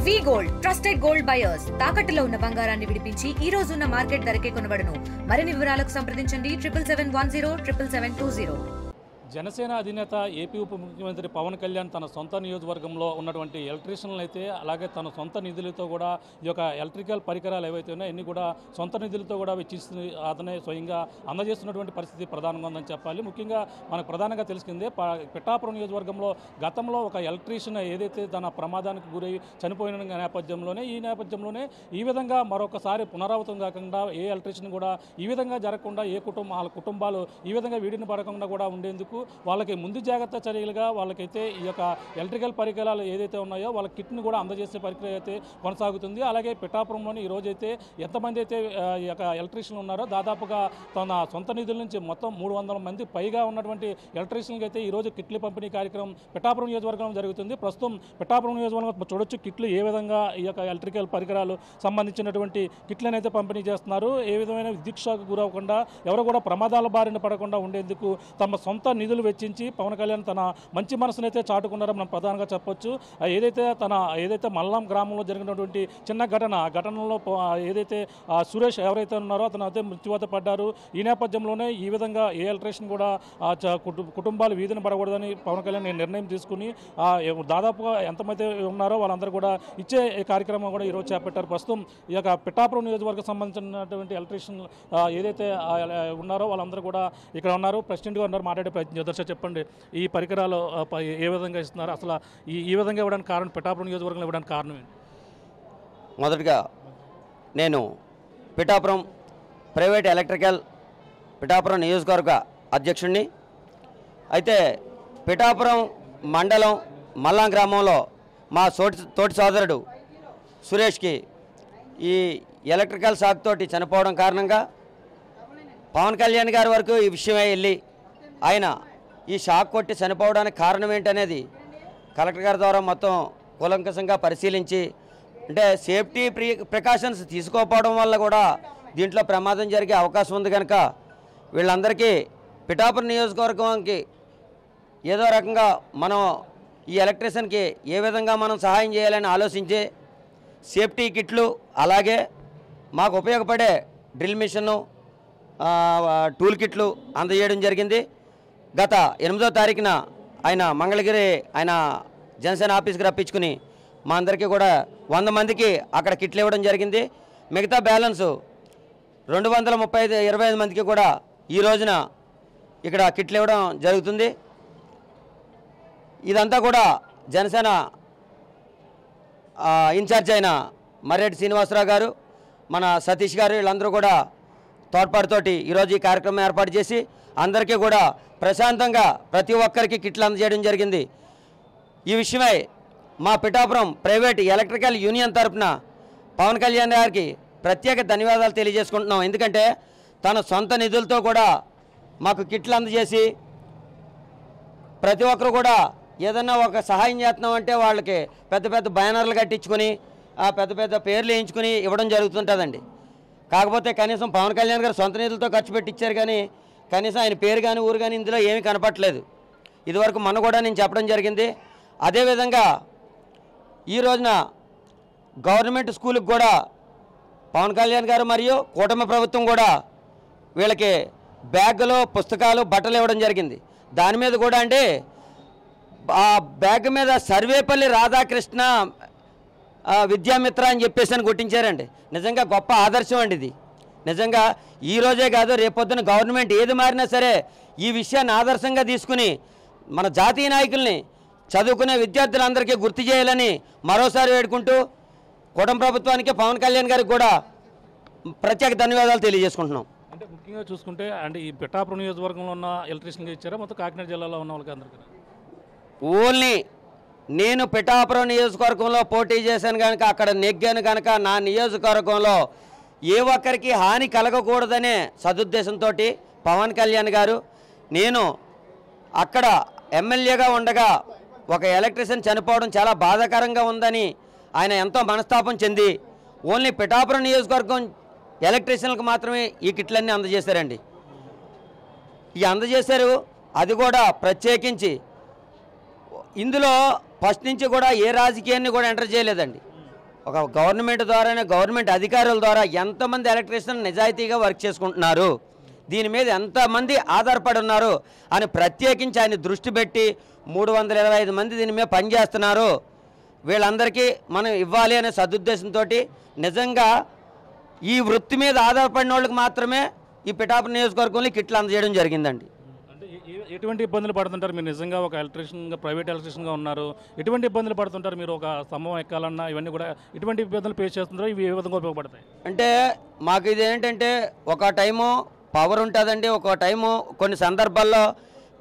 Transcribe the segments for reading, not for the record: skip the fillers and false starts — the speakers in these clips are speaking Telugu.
వి గోల్డ్ ట్రస్టెడ్ గోల్డ్ బయర్స్ తాకట్టులో ఉన్న బంగారాన్ని విడిపించి ఈ రోజు ఉన్న మార్కెట్ ధరకే కొనబడును. మరిన్ని వివరాలకు సంప్రదించండి 77107720. జనసేన అధినేత ఏపీ ఉప ముఖ్యమంత్రి పవన్ కళ్యాణ్ తన సొంత నియోజకవర్గంలో ఉన్నటువంటి ఎలక్ట్రీషియన్లు అయితే అలాగే తన సొంత నిధులతో కూడా ఈ యొక్క ఎలక్ట్రికల్ పరికరాలు ఏవైతే ఉన్నాయో అన్ని కూడా సొంత నిధులతో కూడా వెచ్చిస్తూ అతనే స్వయంగా అందజేస్తున్నటువంటి పరిస్థితి ప్రధానంగా ఉందని చెప్పాలి. ముఖ్యంగా మనకు ప్రధానంగా తెలిసిందే పిఠాపురం నియోజకవర్గంలో గతంలో ఒక ఎలక్ట్రీషియన్ ఏదైతే తన ప్రమాదానికి గురై చనిపోయిన నేపథ్యంలోనే ఈ విధంగా మరొకసారి పునరావృతం కాకుండా ఏ ఎలక్ట్రీషియన్ కూడా ఈ విధంగా జరగకుండా వాళ్ళ కుటుంబాలు ఈ విధంగా వీడిని పడకుండా కూడా ఉండేందుకు వాళ్ళకి ముందు జాగ్రత్త చర్యలుగా వాళ్ళకైతే ఈ యొక్క ఎలక్ట్రికల్ పరికరాలు ఏదైతే ఉన్నాయో వాళ్ళ కిట్ని కూడా అందజేసే ప్రక్రియ అయితే కొనసాగుతుంది. అలాగే పిఠాపురంలోని ఈ రోజైతే ఎంతమంది అయితే ఈ యొక్క ఎలక్ట్రీషియన్లు ఉన్నారో దాదాపుగా తన సొంత నిధుల నుంచి మొత్తం 300 మంది పైగా ఉన్నటువంటి ఎలక్ట్రీషియన్కి అయితే ఈరోజు కిట్లు పంపిణీ కార్యక్రమం పిఠాపురం నియోజకవర్గంలో జరుగుతుంది. ప్రస్తుతం పిఠాపురం నియోజకవర్గంలో చూడొచ్చు కిట్లు ఏ విధంగా ఈ యొక్క ఎలక్ట్రికల్ పరికరాలు సంబంధించినటువంటి కిట్లను అయితే పంపిణీ చేస్తున్నారు. ఏ విధమైన విద్యుత్ షాక్ గురవకుండా ఎవరు కూడా ప్రమాదాల బారిన పడకుండా ఉండేందుకు తమ సొంత నిధులు వెచ్చించి పవన్ కళ్యాణ్ తన మంచి మనసునైతే చాటుకున్నారని మనం ప్రధానంగా చెప్పొచ్చు. ఏదైతే మల్లాం గ్రామంలో జరిగినటువంటి చిన్న ఘటనలో ఏదైతే సురేష్ ఎవరైతే ఉన్నారో అతను అయితే మృత్యువాత పడ్డారు. ఈ నేపథ్యంలోనే ఈ విధంగా ఏ ఎలక్ట్రీషియన్ కూడా కుటుంబాలు వీధిని పడకూడదని పవన్ కళ్యాణ్ నిర్ణయం తీసుకుని దాదాపుగా ఎంతమంది ఉన్నారో వాళ్ళందరూ కూడా ఇచ్చే కార్యక్రమం కూడా ఈరోజు చేపట్టారు. ప్రస్తుతం ఈ యొక్క పిఠాపురం నియోజకవర్గం సంబంధించినటువంటి ఎలక్ట్రీషియన్ ఏదైతే ఉన్నారో వాళ్ళందరూ కూడా ఇక్కడ ఉన్నారు. ప్రెసిడెంట్గా ఉన్నారు, మాట్లాడే ప్రయత్నం చేస్తారు. చెప్పండి, ఈ పరికరాలు ఏ విధంగా ఇస్తున్నారు, అసలు ఈ విధంగా ఇవ్వడానికి కారణం, పిఠాపురం నియోజకవర్గంలో ఇవ్వడానికి కారణం ఏంటి? మొదటిగా నేను పిఠాపురం ప్రైవేట్ ఎలక్ట్రికల్ పిఠాపురం నియోజకవర్గ అధ్యక్షుడిని. అయితే పిఠాపురం మండలం మల్లాం గ్రామంలో మా తోటి సోదరుడు సురేష్కి ఈ ఎలక్ట్రికల్ షాక్ తోటి చనిపోవడం కారణంగా పవన్ కళ్యాణ్ గారి వరకు ఈ విషయమే వెళ్ళి ఆయన ఈ షాక్ కొట్టి చనిపోవడానికి కారణం ఏంటనేది కలెక్టర్ గారి ద్వారా మొత్తం కూలంకషంగా పరిశీలించి, అంటే సేఫ్టీ ప్రికాషన్స్ తీసుకోకపోవడం వల్ల కూడా దీంట్లో ప్రమాదం జరిగే అవకాశం ఉంది కనుక వీళ్ళందరికీ పిఠాపురం నియోజకవర్గానికి ఏదో రకంగా మనం ఈ ఎలక్ట్రీషియన్కి ఏ విధంగా మనం సహాయం చేయాలని ఆలోచించి సేఫ్టీ కిట్లు అలాగే మాకు ఉపయోగపడే డ్రిల్ మిషను టూల్ కిట్లు అందజేయడం జరిగింది. గత 8వ తారీఖున ఆయన మంగళగిరి ఆయన జనసేన ఆఫీస్కి రప్పించుకుని మా అందరికీ కూడా 100 మందికి అక్కడ కిట్లు ఇవ్వడం జరిగింది. మిగతా బ్యాలెన్స్ 225 మందికి కూడా ఈ రోజున ఇక్కడ కిట్లు ఇవ్వడం జరుగుతుంది. ఇదంతా కూడా జనసేన ఇన్ఛార్జ్ అయిన మర్రెడ్డి శ్రీనివాసరావు గారు, మన సతీష్ గారు వీళ్ళందరూ కూడా తోడ్పాటుతోటి ఈరోజు ఈ కార్యక్రమం ఏర్పాటు చేసి అందరికీ కూడా ప్రశాంతంగా ప్రతి ఒక్కరికి కిట్లు అందజేయడం జరిగింది. ఈ విషయమై మా పిఠాపురం ప్రైవేట్ ఎలక్ట్రికల్ యూనియన్ తరఫున పవన్ కళ్యాణ్ గారికి ప్రత్యేక ధన్యవాదాలు తెలియజేసుకుంటున్నాం. ఎందుకంటే తన సొంత నిధులతో కూడా మాకు కిట్లు అందజేసి ప్రతి ఒక్కరు కూడా ఏదన్నా ఒక సహాయం చేస్తున్నామంటే వాళ్ళకి పెద్ద పెద్ద బ్యానర్లు కట్టించుకొని పెద్ద పెద్ద పేర్లు వేయించుకొని ఇవ్వడం జరుగుతుంటుందండి. కాకపోతే కనీసం పవన్ కళ్యాణ్ గారు సొంత నిధులతో ఖర్చు పెట్టించారు, కానీ కనీసం ఆయన పేరు కానీ ఊరు కానీ ఇందులో ఏమీ కనపట్లేదు. ఇదివరకు మొన్న కూడా నేను చెప్పడం జరిగింది. అదేవిధంగా ఈ రోజున గవర్నమెంట్ స్కూల్కి కూడా పవన్ కళ్యాణ్ గారు మరియు కూటమి ప్రభుత్వం కూడా వీళ్ళకి బ్యాగులు, పుస్తకాలు, బట్టలు ఇవ్వడం జరిగింది. దాని మీద కూడా అంటే ఆ బ్యాగ్ మీద సర్వేపల్లి రాధాకృష్ణ విద్యామిత్ర అని చెప్పేసి అని గుర్తించారండి. నిజంగా గొప్ప ఆదర్శం అండి ఇది. నిజంగా ఈ రోజే కాదు, రేపొద్దున గవర్నమెంట్ ఏది మారినా సరే ఈ విషయాన్ని ఆదర్శంగా తీసుకుని మన జాతీయ నాయకుల్ని చదువుకునే విద్యార్థులందరికీ గుర్తు చేయాలని మరోసారి వేడుకుంటూ కూటమి ప్రభుత్వానికి పవన్ కళ్యాణ్ గారికి కూడా ప్రత్యేక ధన్యవాదాలు తెలియజేసుకుంటున్నాం. అంటే ముఖ్యంగా చూసుకుంటే అంటే ఈ పిఠాపురం నియోజకవర్గంలో ఉన్న ఎలక్ట్రీషియన్గా ఇచ్చారా మొత్తం కాకినాడ జిల్లాలో ఉన్న వాళ్ళకి అందరికీ? ఓన్లీ నేను పిఠాపురం నియోజకవర్గంలో పోటీ చేశాను కనుక, అక్కడ నెగ్గాను కనుక నా నియోజకవర్గంలో ఏ ఒక్కరికి హాని కలగకూడదనే సదుద్దేశంతో పవన్ కళ్యాణ్ గారు, నేను అక్కడ ఎమ్మెల్యేగా ఉండగా ఒక ఎలక్ట్రీషియన్ చనిపోవడం చాలా బాధాకరంగా ఉందని ఆయన ఎంతో మనస్తాపం చెంది ఓన్లీ పిఠాపురం నియోజకవర్గం ఎలక్ట్రీషియన్లకు మాత్రమే ఈ కిట్లన్నీ అందజేశారండి. ఈ అందజేశారు, అది కూడా ప్రత్యేకించి ఇందులో ఫస్ట్ నుంచి కూడా ఏ రాజకీయాన్ని కూడా ఎంటర్ చేయలేదండి. ఒక గవర్నమెంట్ ద్వారానే, గవర్నమెంట్ అధికారుల ద్వారా ఎంతమంది ఎలక్ట్రీషియన్ నిజాయితీగా వర్క్ చేసుకుంటున్నారు, దీని మీద ఎంతమంది ఆధారపడి ఉన్నారు అని ప్రత్యేకించి ఆయన దృష్టి పెట్టి 325 మంది దీని మీద పనిచేస్తున్నారు, వీళ్ళందరికీ మనం ఇవ్వాలి అనే సదుద్దేశంతో నిజంగా ఈ వృత్తి మీద ఆధారపడిన వాళ్ళకి మాత్రమే ఈ పిఠాపురం నియోజకవర్గంలో కిట్లు అందజేయడం జరిగిందండి. అంటే ఎటువంటి ఇబ్బందులు పడుతుంటారు మీరు? నిజంగా ఒక ఎలక్ట్రీషియన్గా, ప్రైవేట్ ఎలక్ట్రీషియన్గా ఉన్నారు, ఎటువంటి ఇబ్బందులు పడుతుంటారు మీరు? ఒక స్తంభం ఎక్కాలన్నా ఇవన్నీ కూడా ఎటువంటి ఇబ్బందులు ఫేస్ చేస్తుంటారో, ఇవి ఏ విధంగా ఉపయోగపడతాయి? అంటే మాకు ఇది ఏంటంటే ఒక టైము పవర్ ఉంటుందండి, ఒక టైము కొన్ని సందర్భాల్లో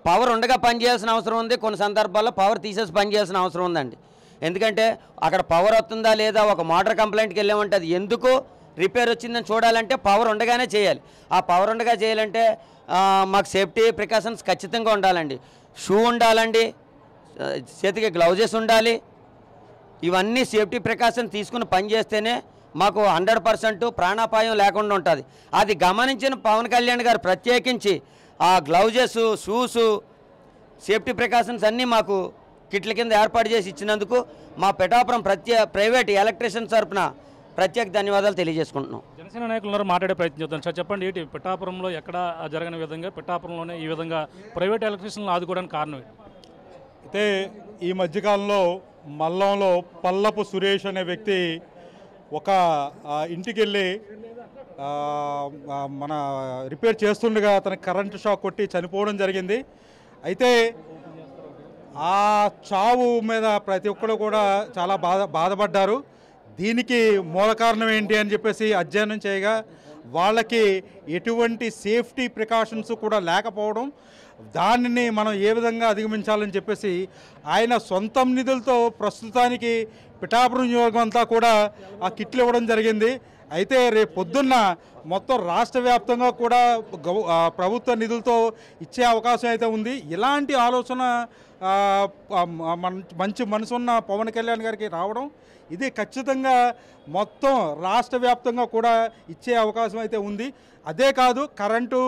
పవర్ ఉండగా పనిచేయాల్సిన అవసరం ఉంది, కొన్ని సందర్భాల్లో పవర్ తీసేసి పనిచేయాల్సిన అవసరం ఉందండి. ఎందుకంటే అక్కడ పవర్ వస్తుందా లేదా, ఒక మోటార్ కంప్లైంట్కి వెళ్ళామంటే అది ఎందుకు రిపేర్ వచ్చిందని చూడాలంటే పవర్ ఉండగానే చేయాలి. ఆ పవర్ ఉండగా చేయాలంటే మాకు సేఫ్టీ ప్రికాషన్స్ ఖచ్చితంగా ఉండాలండి. షూ ఉండాలండి, చేతికి గ్లౌజెస్ ఉండాలి. ఇవన్నీ సేఫ్టీ ప్రికాషన్ తీసుకుని పనిచేస్తేనే మాకు 100% ప్రాణాపాయం లేకుండా ఉంటుంది. అది గమనించిన పవన్ కళ్యాణ్ గారు ప్రత్యేకించి ఆ గ్లౌజెస్, షూసు, సేఫ్టీ ప్రికాషన్స్ అన్నీ మాకు కిట్ల కింద ఏర్పాటు చేసి ఇచ్చినందుకు మా పిఠాపురం ప్రైవేట్ ఎలక్ట్రీషియన్ తరపున ప్రత్యేక ధన్యవాదాలు తెలియజేసుకుంటున్నాం. జనసేన నాయకులు మాట్లాడే ప్రయత్నం చేద్దాం. సార్ చెప్పండి, ఏంటి పిఠాపురంలో ఎక్కడ జరగని విధంగా పిఠాపురంలోనే ఈ విధంగా ప్రైవేట్ ఎలక్ట్రీషియన్లు ఆదుకోవడానికి కారణం ఏంటి? అయితే ఈ మధ్యకాలంలో మల్లంలో పల్లపు సురేష్ అనే వ్యక్తి ఒక ఇంటికి వెళ్ళి మన రిపేర్ చేస్తుండగా అతనికి కరెంటు షాక్ కొట్టి చనిపోవడం జరిగింది. అయితే ఆ చావు మీద ప్రతి ఒక్కరు కూడా చాలా బాధపడ్డారు. దీనికి మూల కారణం ఏంటి అని చెప్పేసి అధ్యయనం చేయగా వాళ్ళకి ఎటువంటి సేఫ్టీ ప్రికాషన్స్ కూడా లేకపోవడం, దానిని మనం ఏ విధంగా అధిగమించాలని చెప్పేసి ఆయన సొంతం నిధులతో ప్రస్తుతానికి పిఠాపురం నియోజకవర్గం అంతా కూడా ఆ కిట్లు ఇవ్వడం జరిగింది. అయితే రేపు పొద్దున్న మొత్తం రాష్ట్ర వ్యాప్తంగా కూడా ప్రభుత్వ నిధులతో ఇచ్చే అవకాశం అయితే ఉంది. ఇలాంటి ఆలోచన మంచి మనసున్న పవన్ కళ్యాణ్ గారికి రావడం, ఇది ఖచ్చితంగా మొత్తం రాష్ట్ర వ్యాప్తంగా కూడా ఇచ్చే అవకాశం అయితే ఉంది. అదే కాదు, కరెంటు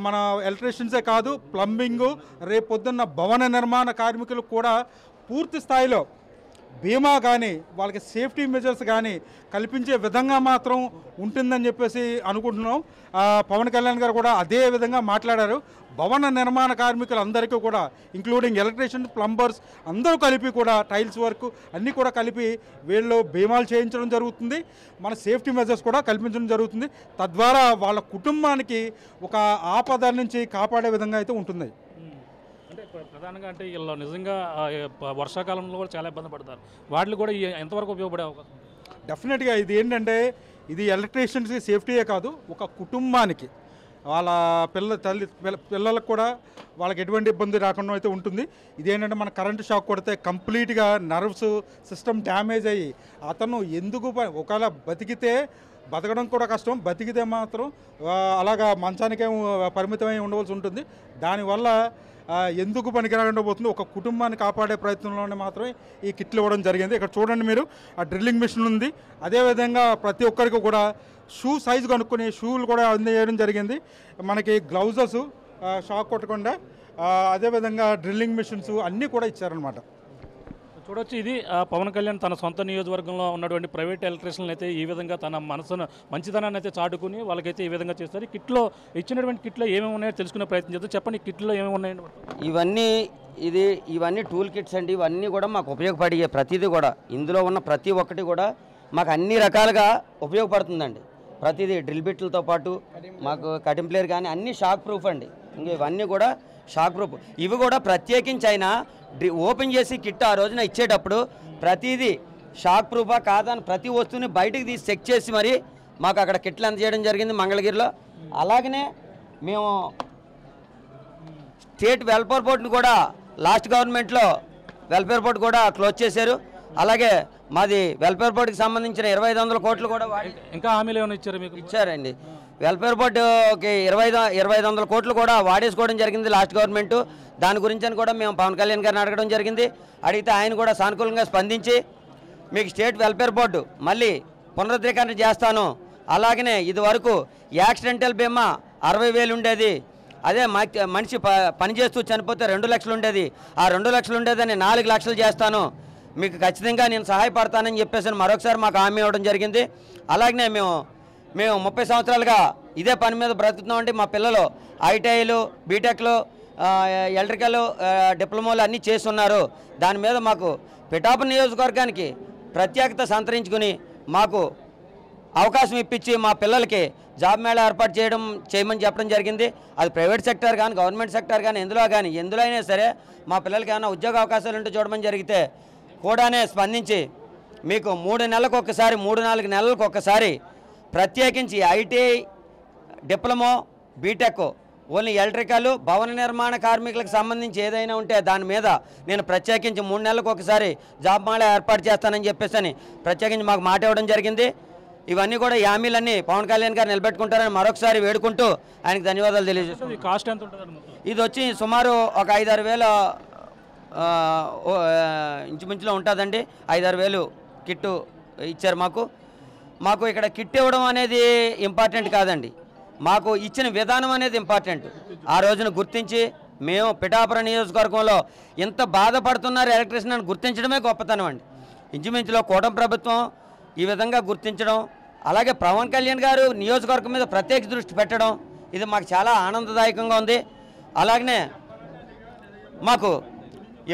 మన ఎలక్ట్రీషియన్సే కాదు, ప్లంబింగు, రేపు పొద్దున్న భవన నిర్మాణ కార్మికులకు కూడా పూర్తి స్థాయిలో బీమా కానీ వాళ్ళకి సేఫ్టీ మెజర్స్ కానీ కల్పించే విధంగా మాత్రం ఉంటుందని చెప్పేసి అనుకుంటున్నాం. పవన్ కళ్యాణ్ గారు కూడా అదే విధంగా మాట్లాడారు. భవన నిర్మాణ కార్మికులందరికీ కూడా ఇంక్లూడింగ్ ఎలక్ట్రీషియన్, ప్లంబర్స్ అందరూ కలిపి కూడా టైల్స్ వర్క్ అన్నీ కూడా కలిపి వీళ్ళు బీమాలు చేయించడం జరుగుతుంది. మన సేఫ్టీ మెజర్స్ కూడా కల్పించడం జరుగుతుంది. తద్వారా వాళ్ళ కుటుంబానికి ఒక ఆపద నుంచి కాపాడే విధంగా అయితే ఉంటుంది. అంటే ప్రధానంగా అంటే వీళ్ళు నిజంగా వర్షాకాలంలో కూడా చాలా ఇబ్బంది పడతారు, వాటికి కూడా ఎంతవరకు ఉపయోగపడే అవకాశం? డెఫినెట్గా ఇది ఏంటంటే ఇది ఎలక్ట్రీషియన్స్కి సేఫ్టీయే కాదు, ఒక కుటుంబానికి వాళ్ళ పిల్లలకు కూడా వాళ్ళకి ఎటువంటి ఇబ్బంది రాకుండా అయితే ఉంటుంది. ఇదేంటంటే మన కరెంటు షాక్ కొడితే కంప్లీట్గా నర్వ్స్ సిస్టమ్ డ్యామేజ్ అయ్యి అతను ఎందుకు ఒకవేళ బతకడం కూడా కష్టం, బతికితే మాత్రం అలాగా మంచానికే పరిమితమై ఉండవలసి ఉంటుంది. దానివల్ల ఎందుకు పనికిరాకుండా పోతుంది, ఒక కుటుంబాన్ని కాపాడే ప్రయత్నంలోనే మాత్రమే ఈ కిట్లు ఇవ్వడం జరిగింది. ఇక్కడ చూడండి మీరు, ఆ డ్రిల్లింగ్ మిషన్ ఉంది. అదేవిధంగా ప్రతి ఒక్కరికి కూడా షూ సైజు కనుక్కొని షూలు కూడా అందజేయడం జరిగింది. మనకి గ్లౌజెస్ షాక్ కొట్టకుండా, అదేవిధంగా డ్రిల్లింగ్ మిషన్స్ అన్నీ కూడా ఇచ్చారనమాట. చూడొచ్చు, ఇది పవన్ కళ్యాణ్ తన సొంత నియోజకవర్గంలో ఉన్నటువంటి ప్రైవేట్ ఎలక్ట్రీషియన్లు అయితే ఈ విధంగా తన మనసును మంచితనాన్ని అయితే చాటుకుని వాళ్ళకైతే ఈ విధంగా చేస్తారు. కిట్లో ఇచ్చినటువంటి కిట్లో ఏమేమి ఉన్నాయో తెలుసుకునే ప్రయత్నం చేద్దాం. చెప్పండి, కిట్లో ఏమేమి ఉన్నాయండి? ఇవన్నీ టూల్ కిట్స్ అండి. ఇవన్నీ కూడా మాకు ఉపయోగపడే ప్రతిదీ కూడా, ఇందులో ఉన్న ప్రతి ఒక్కటి కూడా మాకు అన్ని రకాలుగా ఉపయోగపడుతుందండి. ప్రతిదీ డ్రిల్ బిట్లతో పాటు మాకు కటింగ్ ప్లేయర్ కానీ అన్నీ షాక్ ప్రూఫ్ అండి. ఇంకా ఇవన్నీ కూడా షాక్ ప్రూఫ్. ఇవి కూడా ప్రత్యేకించి ఆయన ఓపెన్ చేసి కిట్ ఆ రోజున ఇచ్చేటప్పుడు ప్రతిదీ షాక్ ప్రూఫా కాదా అని ప్రతి వస్తువుని బయటకు తీసి చెక్ చేసి మరి మాకు అక్కడ కిట్లు అందజేయడం జరిగింది మంగళగిరిలో. అలాగనే మేము స్టేట్ వెల్ఫేర్ బోర్డుని కూడా లాస్ట్ గవర్నమెంట్లో వెల్ఫేర్ బోర్డు కూడా క్లోజ్ చేశారు. అలాగే మాది వెల్ఫేర్ బోర్డుకి సంబంధించిన 2500 కోట్లు కూడా ఇంకా హామీలు ఏమైనా ఇచ్చారు మీకు? ఇచ్చారండి. వెల్ఫేర్ బోర్డుకి 2500 కోట్లు కూడా వాడేసుకోవడం జరిగింది లాస్ట్ గవర్నమెంట్. దాని గురించి అని కూడా మేము పవన్ కళ్యాణ్ గారిని అడగడం జరిగింది. అడిగితే ఆయన కూడా సానుకూలంగా స్పందించి మీకు స్టేట్ వెల్ఫేర్ బోర్డు మళ్ళీ పునరుద్ధరీకరణ చేస్తాను, అలాగనే ఇది వరకు యాక్సిడెంటల్ బీమా 60,000 ఉండేది, అదే మనిషి పనిచేస్తూ చనిపోతే 2 లక్షలు ఉండేది, ఆ 2 లక్షలు ఉండేదని 4 లక్షలు చేస్తాను, మీకు ఖచ్చితంగా నేను సహాయపడతానని చెప్పేసి మరొకసారి మాకు హామీ ఇవ్వడం జరిగింది. అలాగనే మేము 30 సంవత్సరాలుగా ఇదే పని మీద బ్రతుకుతున్నామండి. మా పిల్లలు ఐటీఐలు, బీటెక్లు, ఎలక్ట్రికల్ డిప్లొమాలు అన్నీ చేస్తున్నారు. దాని మీద మాకు పిఠాపురం నియోజకవర్గానికి ప్రత్యేకత సంతరించుకుని మాకు అవకాశం ఇప్పించి మా పిల్లలకి జాబ్ మేళా ఏర్పాటు చేయమని చెప్పడం జరిగింది. అది ప్రైవేట్ సెక్టర్ కానీ గవర్నమెంట్ సెక్టర్ కానీ ఎందులో అయినా సరే మా పిల్లలకి ఏమైనా ఉద్యోగ అవకాశాలు ఉంటే చూడమని జరిగితే కూడానే స్పందించి మీకు 3 నెలలకు ఒకసారి 3-4 నెలలకు ఒకసారి ప్రత్యేకించి ITI, diploma, B Tech, only electrical, భవన నిర్మాణ కార్మికులకు సంబంధించి ఏదైనా ఉంటే దాని మీద నేను ప్రత్యేకించి 3 నెలలకు ఒకసారి జాబ్ మేళా ఏర్పాటు చేస్తానని చెప్పేసి ప్రత్యేకించి మాకు మాట ఇవ్వడం జరిగింది. ఇవన్నీ కూడా ఈ హామీలన్నీ పవన్ కళ్యాణ్ గారు నిలబెట్టుకుంటారని మరొకసారి వేడుకుంటూ ఆయనకు ధన్యవాదాలు తెలియజేస్తాను. కాస్ట్ ఎంత ఉంటుంది? ఇది వచ్చి సుమారు ఒక 5-6 వేల ఇంచుమించులో ఉంటుందండి. 5-6 వేలు కిట్టు ఇచ్చారు మాకు ఇక్కడ కిట్ ఇవ్వడం అనేది ఇంపార్టెంట్ కాదండి, మాకు ఇచ్చిన విధానం అనేది ఇంపార్టెంట్. ఆ రోజున గుర్తించి మేము పిఠాపురం నియోజకవర్గంలో ఇంత బాధపడుతున్నారు ఎలక్ట్రీషియన్ అని గుర్తించడమే గొప్పతనం అండి. ఇంచుమించులో కూటమి ప్రభుత్వం ఈ విధంగా గుర్తించడం, అలాగే పవన్ కళ్యాణ్ గారు నియోజకవర్గం మీద ప్రత్యేక దృష్టి పెట్టడం, ఇది మాకు చాలా ఆనందదాయకంగా ఉంది. అలాగనే మాకు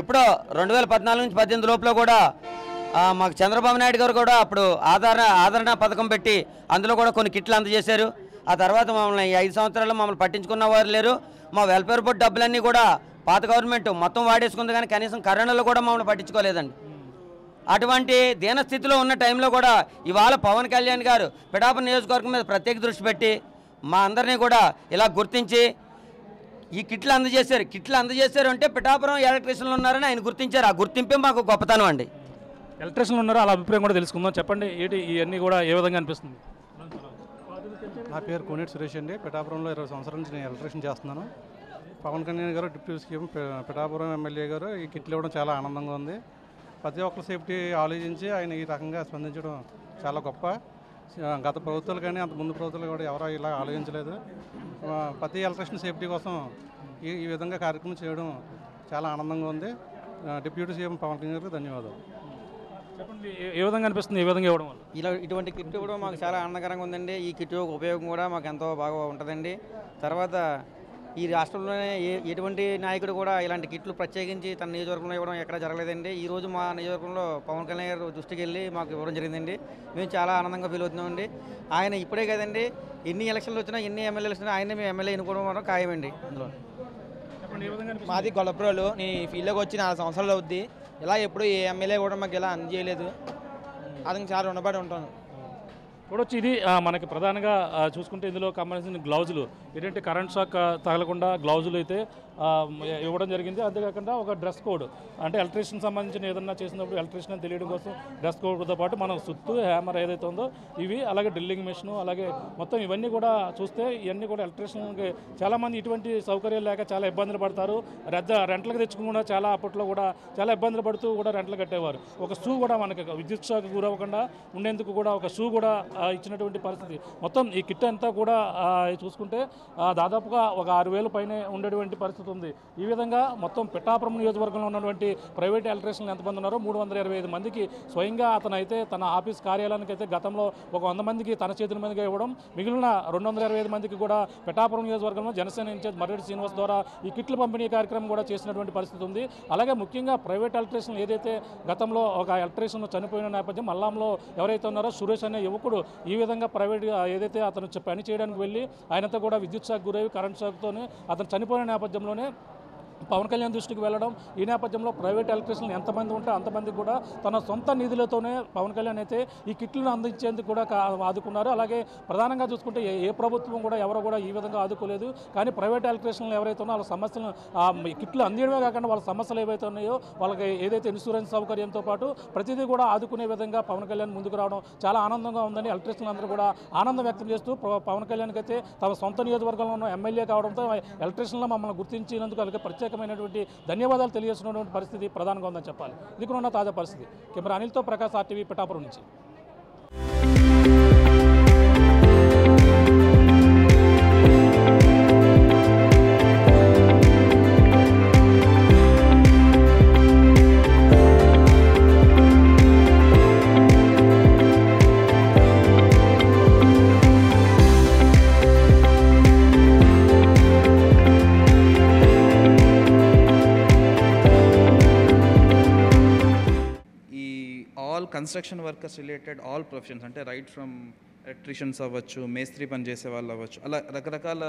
ఎప్పుడో 2014 నుంచి 18 లోపల కూడా మాకు చంద్రబాబు నాయుడు గారు కూడా అప్పుడు ఆదరణ పథకం పెట్టి అందులో కూడా కొన్ని కిట్లు అందజేశారు. ఆ తర్వాత మమ్మల్ని ఈ 5 సంవత్సరాల్లో మమ్మల్ని పట్టించుకున్న వారు లేరు. మా వెల్ఫేర్ బోర్డు డబ్బులన్నీ కూడా పాత గవర్నమెంట్ మొత్తం వాడేసుకుంది, కానీ కనీసం కరోనాలో కూడా మమ్మల్ని పట్టించుకోలేదండి. అటువంటి దీనస్థితిలో ఉన్న టైంలో కూడా ఇవాళ పవన్ కళ్యాణ్ గారు పిఠాపురం నియోజకవర్గం మీద ప్రత్యేక దృష్టి పెట్టి మా అందరినీ కూడా ఇలా గుర్తించి ఈ కిట్లు అందజేశారు అంటే పిఠాపురం ఎలక్ట్రీషియన్లు ఉన్నారని ఆయన గుర్తించారు. ఆ గుర్తింపే మాకు గొప్పతనం అండి. ఎలక్ట్రీషియన్లు ఉన్నారో అలా అభిప్రాయం కూడా తెలుసుకుందాం. చెప్పండి, ఏంటి ఇవన్నీ కూడా ఏ విధంగా అనిపిస్తుంది? నా పేరు కోనేటి సురేష్ అండి. పిఠాపురంలో 20 సంవత్సరాల నుంచి నేను ఎలక్ట్రీషియన్ చేస్తున్నాను. పవన్ కళ్యాణ్ గారు డిప్యూటీ సీఎం, పిఠాపురం ఎమ్మెల్యే గారు ఈ కిట్లు ఇవ్వడం చాలా ఆనందంగా ఉంది. ప్రతి ఒక్కరి సేఫ్టీ ఆలోచించి ఆయన ఈ రకంగా స్పందించడం చాలా గొప్ప. గత ప్రభుత్వాలు కానీ అంత ముందు ప్రభుత్వాలు కూడా ఎవరో ఇలా ఆలోచించలేదు. ప్రతి ఎలక్ట్రీషియన్ సేఫ్టీ కోసం ఈ విధంగా కార్యక్రమం చేయడం చాలా ఆనందంగా ఉంది. డిప్యూటీ సీఎం పవన్ కళ్యాణ్ గారికి ధన్యవాదాలు. చెప్పండి, ఏ విధంగా అనిపిస్తుంది ఈ విధంగా ఇవ్వడం వల్ల? ఇటువంటి కిట్ ఇవ్వడం మాకు చాలా ఆనందకరంగా ఉందండి. ఈ కిట్ ఉపయోగం కూడా మాకు ఎంతో బాగా ఉంటుందండి. తర్వాత ఈ రాష్ట్రంలోనే ఎటువంటి నాయకుడు కూడా ఇలాంటి కిట్లు ప్రత్యేకించి తన నియోజకవర్గంలో ఇవ్వడం ఎక్కడ జరగలేదండి. ఈరోజు మా నియోజకవర్గంలో పవన్ కళ్యాణ్ గారు దృష్టికి వెళ్ళి మాకు ఇవ్వడం జరిగిందండి. మేము చాలా ఆనందంగా ఫీల్ అవుతున్నామండి. ఆయన ఇప్పుడే కదండి, ఎన్ని ఎలక్షన్లు వచ్చినా ఎన్ని ఎమ్మెల్యేలు వచ్చినా ఆయనే మేము ఎమ్మెల్యే ఎన్నుకోవడం వల్ల ఖాయమండి. అందులో మాది గొల్లపురాలు. నేను ఈ ఫీల్డ్లోకి వచ్చి 4 సంవత్సరాలు అవుద్ది. ఇలా ఎప్పుడు ఏ ఎమ్మెల్యే కూడా మాకు ఇలా అందజేయలేదు. అది చాలా రుణపడి ఉంటాను. చూడొచ్చు, ఇది మనకి ప్రధానంగా చూసుకుంటే ఇందులో కావాల్సిన గ్లౌజులు ఏంటంటే కరెంట్ షాక్ తగలకుండా గ్లౌజులు అయితే ఇవ్వడం జరిగింది. అంతేకాకుండా ఒక డ్రెస్ కోడ్, అంటే ఎలక్ట్రీషియన్ సంబంధించిన ఏదన్నా చేసినప్పుడు ఎలక్ట్రీషియన్ అని తెలియడం కోసం డ్రెస్ కోడ్తో పాటు మనం సుత్తు, హ్యామర్ ఏదైతే ఉందో ఇవి, అలాగే డ్రిల్లింగ్ మెషిన్, అలాగే మొత్తం ఇవన్నీ కూడా చూస్తే ఇవన్నీ కూడా ఎలక్ట్రీషియన్కి చాలామంది ఇటువంటి సౌకర్యాలు లేక చాలా ఇబ్బందులు పడతారు. రెంట్లకు తెచ్చుకుండా చాలా అప్పట్లో కూడా చాలా ఇబ్బందులు పడుతూ కూడా రెంట్లు కట్టేవారు. ఒక షూ కూడా మనకి విద్యుత్ షాక్ గురవ్వకుండా ఉండేందుకు కూడా ఒక షూ కూడా ఇచ్చినటువంటి పరిస్థితి. మొత్తం ఈ కిట్ అంతా కూడా చూసుకుంటే దాదాపుగా ఒక 6,000 పైనే ఉండేటువంటి పరిస్థితి ఉంది. ఈ విధంగా మొత్తం పిఠాపురం నియోజకవర్గంలో ఉన్నటువంటి ప్రైవేట్ ఎలక్ట్రీషియన్లు ఎంతమంది ఉన్నారో 325 మందికి స్వయంగా అతనైతే తన ఆఫీస్ కార్యాలయానికి అయితే గతంలో ఒక 100 మందికి తన చేతుల మీదుగా ఇవ్వడం, మిగిలిన 225 మందికి కూడా పిఠాపురం నియోజకవర్గంలో జనసేన ఇన్ఛార్జ్ మర్రెడ్డి శ్రీనివాస్ ద్వారా ఈ కిట్ల పంపిణీ కార్యక్రమం కూడా చేసినటువంటి పరిస్థితి ఉంది. అలాగే ముఖ్యంగా ప్రైవేట్ ఎలక్ట్రీషియన్లు ఏదైతే గతంలో ఒక ఎలక్ట్రీషియన్ చనిపోయిన నేపథ్యం మల్లాంలో ఎవరైతే ఉన్నారో సురేష్ అనే యువకుడు ఈ విధంగా ప్రైవేట్ ఏదైతే అతను పని చేయడానికి వెళ్ళి ఆయనతో కూడా విద్యుత్ షాక్ గురై కరెంట్ షాక్తోనే అతను చనిపోయిన నేపథ్యంలోనే పవన్ కళ్యాణ్ దృష్టికి వెళ్ళడం. ఈ నేపథ్యంలో ప్రైవేట్ ఎలక్ట్రీషియన్లు ఎంతమంది ఉంటే అంతమందికి కూడా తన సొంత నిధులతోనే పవన్ కళ్యాణ్ అయితే ఈ కిట్లను అందించేందుకు కూడా ఆదుకున్నారు. అలాగే ప్రధానంగా చూసుకుంటే ఏ ప్రభుత్వం కూడా ఎవరు కూడా ఈ విధంగా ఆదుకోలేదు. కానీ ప్రైవేట్ ఎలక్ట్రీషియన్లు ఎవరైతే ఉన్నారో వాళ్ళ సమస్యలను కిట్లు అందించడమే కాకుండా వాళ్ళ సమస్యలు ఏవైతే ఉన్నాయో వాళ్ళకి ఏదైతే ఇన్సూరెన్స్ సౌకర్యంతో పాటు ప్రతిదీ కూడా ఆదుకునే విధంగా పవన్ కళ్యాణ్ ముందుకు రావడం చాలా ఆనందంగా ఉందని ఎలక్ట్రీషియన్లు అందరూ కూడా ఆనందం వ్యక్తం చేస్తూ పవన్ కళ్యాణ్కి అయితే తమ సొంత నియోజకవర్గంలో ఉన్న ఎమ్మెల్యే కావడంతో ఎలక్ట్రీషియన్లో మమ్మల్ని గుర్తించినందుకు అలాగే ప్రత్యేకమైనటువంటి ధన్యవాదాలు తెలియజేసినటువంటి పరిస్థితి ప్రధానంగా ఉందని చెప్పాలి. ఇది కూడా ఉన్న తాజా పరిస్థితి. కెమెరా అనిల్తో ప్రకాష్, RTV, పిఠాపురం నుంచి. Construction workers related all professions, అంటే రైట్ ఫ్రమ్ ఎలక్ట్రీషియన్స్ అవ్వచ్చు, మేస్త్రి పని చేసే వాళ్ళు అవ్వచ్చు, అలా రకరకాల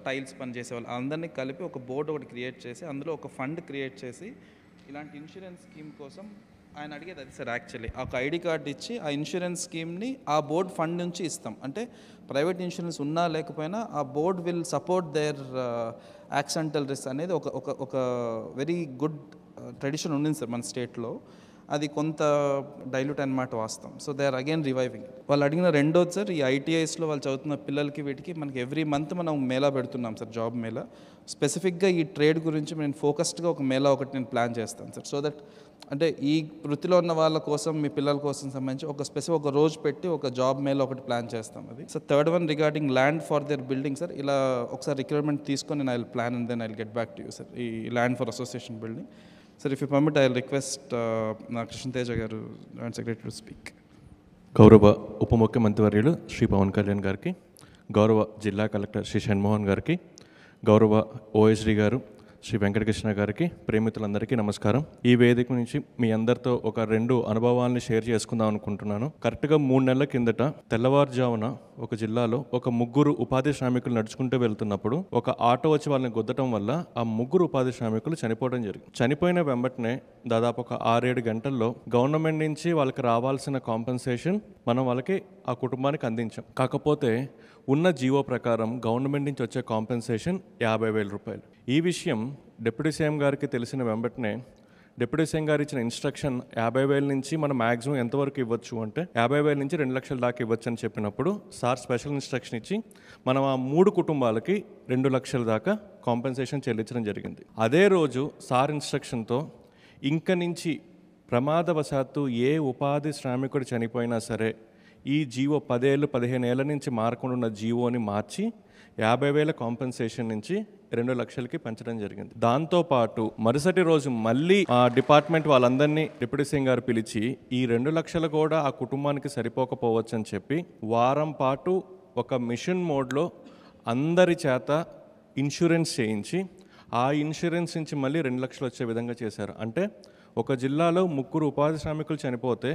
టైల్స్ పని చేసే వాళ్ళు అందరినీ కలిపి ఒక బోర్డు ఒకటి క్రియేట్ చేసి అందులో ఒక ఫండ్ క్రియేట్ చేసి ఇలాంటి ఇన్సూరెన్స్ స్కీమ్ కోసం ఆయన అడిగేది అది సార్. యాక్చువల్లీ ఒక ఐడి కార్డు ఇచ్చి ఆ ఇన్సూరెన్స్ స్కీమ్ని ఆ బోర్డ్ ఫండ్ నుంచి ఇస్తాం. అంటే ప్రైవేట్ ఇన్సూరెన్స్ ఉన్నా లేకపోయినా ఆ board will support their accidental risk అనేది ఒక వెరీ గుడ్ ట్రెడిషన్ ఉండింది సార్ మన స్టేట్లో. అది కొంత డైల్యూట్ అనమాట వాస్తవం. So they are again reviving. వాళ్ళు అడిగిన రెండోది సార్, ఈ ఐటీఐస్లో వాళ్ళు చదువుతున్న పిల్లలకి వీటికి మనకి ఎవ్రీ మంత్ మనం మేళా పెడుతున్నాం సార్, జాబ్ మేళా. స్పెసిఫిక్గా ఈ ట్రేడ్ గురించి నేను ఫోకస్డ్గా ఒక మేళా ఒకటి నేను ప్లాన్ చేస్తాను సార్. సో దట్ అంటే ఈ వృత్తిలో ఉన్న వాళ్ళ కోసం, మీ పిల్లల కోసం సంబంధించి ఒక రోజు పెట్టి ఒక జాబ్ మేళా ఒకటి ప్లాన్ చేస్తాం. అది sir. Third one regarding land for there building sir. ఇలా ఒకసారి రిక్వైర్మెంట్ తీసుకొని నేను I will plan and then I will get back to you sir. ఈ land for association building sir. If you permit I will request నా కృష్ణతేజ గారు, జాయింట్ సెక్రటరీ, టు స్పీక్. గౌరవ ఉప ముఖ్యమంత్రి వర్యులు శ్రీ పవన్ కళ్యాణ్ గారికి, గౌరవ జిల్లా కలెక్టర్ శ్రీ షణ్మోహన్ గారికి, గౌరవ ఓఎస్డీ గారు శ్రీ వెంకటకృష్ణ గారికి, ప్రేమితులందరికీ నమస్కారం. ఈ వేదిక నుంచి మీ అందరితో ఒక 2 అనుభవాల్ని షేర్ చేసుకుందాం అనుకుంటున్నాను. కరెక్ట్గా 3 నెలల కిందట తెల్లవారుజామున ఒక జిల్లాలో ఒక 3 ఉపాధి శ్రామికులు నడుచుకుంటూ వెళ్తున్నప్పుడు ఒక ఆటో వచ్చి వాళ్ళని గుద్దటం వల్ల ఆ 3 ఉపాధి శ్రామికులు చనిపోవడం జరిగింది. చనిపోయిన వెంబటనే దాదాపు ఒక 6-7 గంటల్లో గవర్నమెంట్ నుంచి వాళ్ళకి రావాల్సిన కాంపెన్సేషన్ మనం వాళ్ళకి ఆ కుటుంబానికి అందించాం. కాకపోతే ఉన్న జీవో ప్రకారం గవర్నమెంట్ నుంచి వచ్చే కాంపెన్సేషన్ 50,000 రూపాయలు. ఈ విషయం డిప్యూటీ సీఎం గారికి తెలిసిన వెంబటనే డిప్యూటీ సీఎం గారు ఇచ్చిన ఇన్స్ట్రక్షన్ 50,000 నుంచి మనం మ్యాక్సిమం ఎంతవరకు ఇవ్వచ్చు అంటే 50,000 నుంచి 2 లక్షల దాకా ఇవ్వచ్చు అని చెప్పినప్పుడు సార్ స్పెషల్ ఇన్స్ట్రక్షన్ ఇచ్చి మనం ఆ 3 కుటుంబాలకి 2 లక్షల దాకా కాంపెన్సేషన్ చెల్లించడం జరిగింది. అదే రోజు సార్ ఇన్స్ట్రక్షన్తో ఇంక నుంచి ప్రమాదవశాత్తు ఏ ఉపాధి శ్రామికుడు చనిపోయినా సరే ఈ జీవో 10 ఏళ్ళు 15 ఏళ్ళ నుంచి మారకుండా ఉన్న జీవోని మార్చి 50,000 కాంపెన్సేషన్ నుంచి 2 లక్షలకి పెంచడం జరిగింది. దాంతోపాటు మరుసటి రోజు మళ్ళీ ఆ డిపార్ట్మెంట్ వాళ్ళందరినీ డిప్యూటీ సీఎం గారు పిలిచి ఈ 2 లక్షలు కూడా ఆ కుటుంబానికి సరిపోకపోవచ్చు అని చెప్పి వారం పాటు ఒక మిషన్ మోడ్లో అందరి చేత ఇన్సూరెన్స్ చేయించి ఆ ఇన్సూరెన్స్ నుంచి మళ్ళీ 2 లక్షలు వచ్చే విధంగా చేశారు. అంటే ఒక జిల్లాలో 3 ఉపాధి శ్రామికులు చనిపోతే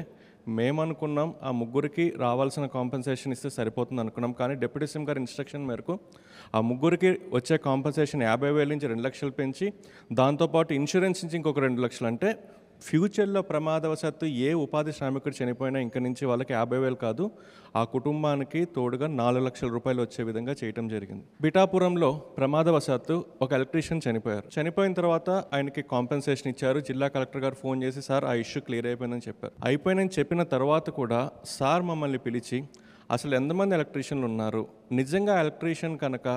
మేమనుకున్నాం ఆ 3కి రావాల్సిన కాంపెన్సేషన్ ఇస్తే సరిపోతుంది అనుకున్నాం. కానీ డిప్యూటీ సీఎం గారి ఇన్స్ట్రక్షన్ మేరకు ఆ 3కి వచ్చే కాంపెన్సేషన్ 50,000 నుంచి 2 లక్షలు పెంచి దాంతోపాటు ఇన్సూరెన్స్ నుంచి ఇంకొక 2 లక్షలు. అంటే ఫ్యూచర్లో ప్రమాదవశాత్తు ఏ ఉపాధి శ్రామికుడు చనిపోయినా ఇంక నుంచి వాళ్ళకి 50,000 కాదు, ఆ కుటుంబానికి తోడుగా 4 లక్షల రూపాయలు వచ్చే విధంగా చేయడం జరిగింది. పిఠాపురంలో ప్రమాదవశాత్తు ఒక ఎలక్ట్రీషియన్ చనిపోయారు. చనిపోయిన తర్వాత ఆయనకి కాంపెన్సేషన్ ఇచ్చారు. జిల్లా కలెక్టర్ గారు ఫోన్ చేసి సార్ ఆ ఇష్యూ క్లియర్ అయిపోయిందని చెప్పారు. అయిపోయిందని చెప్పిన తర్వాత కూడా సార్ మమ్మల్ని పిలిచి అసలు ఎంతమంది ఎలక్ట్రీషియన్లు ఉన్నారు, నిజంగా ఎలక్ట్రీషియన్ కనుక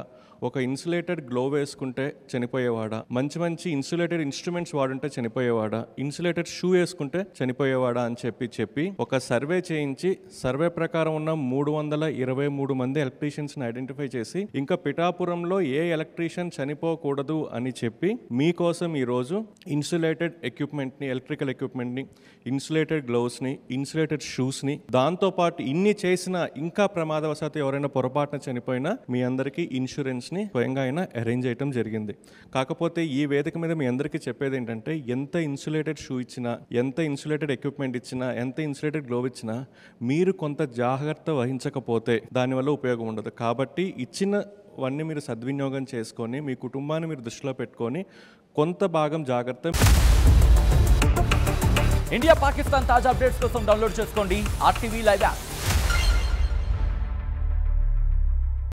ఒక ఇన్సులేటెడ్ గ్లో వేసుకుంటే చనిపోయేవాడా, మంచి మంచి ఇన్సులేటెడ్ ఇన్స్ట్రుమెంట్స్ వాడుంటే చనిపోయేవాడా, ఇన్సులేటెడ్ షూ వేసుకుంటే చనిపోయేవాడా అని చెప్పి ఒక సర్వే చేయించి సర్వే ప్రకారం ఉన్న 323 మంది ఎలక్ట్రీషియన్స్ని ఐడెంటిఫై చేసి ఇంకా పిఠాపురంలో ఏ ఎలక్ట్రీషియన్ చనిపోకూడదు అని చెప్పి మీకోసం ఈరోజు ఇన్సులేటెడ్ ఎక్విప్మెంట్ని, ఎలక్ట్రికల్ ఎక్విప్మెంట్ని, ఇన్సులేటెడ్ గ్లోవ్స్ని, ఇన్సులేటెడ్ షూస్ని, దాంతోపాటు ఇన్ని చేసిన ఇంకా ప్రమాదవశాత్తు ఎవరైనా పొరపాటున చనిపోయినా మీ అందరికీ ఇన్సూరెన్స్ని స్వయంగా అయినా అరేంజ్ చేయడం జరిగింది. కాకపోతే ఈ వేదిక మీద మీ అందరికీ చెప్పేది ఏంటంటే ఎంత ఇన్సులేటెడ్ షూ ఇచ్చినా, ఎంత ఇన్సులేటెడ్ ఎక్విప్మెంట్ ఇచ్చినా, ఎంత ఇన్సులేటెడ్ గ్లోవ్ ఇచ్చినా మీరు కొంత జాగ్రత్త వహించకపోతే దానివల్ల ఉపయోగం ఉండదు. కాబట్టి ఇచ్చినవన్నీ మీరు సద్వినియోగం చేసుకొని మీ కుటుంబాన్ని మీరు దృష్టిలో పెట్టుకొని కొంత భాగం జాగ్రత్త. ఇండియా పాకిస్తాన్ తాజా అప్డేట్స్ కోసం డౌన్లోడ్ చేసుకోండి RTV లైవ్ యాప్.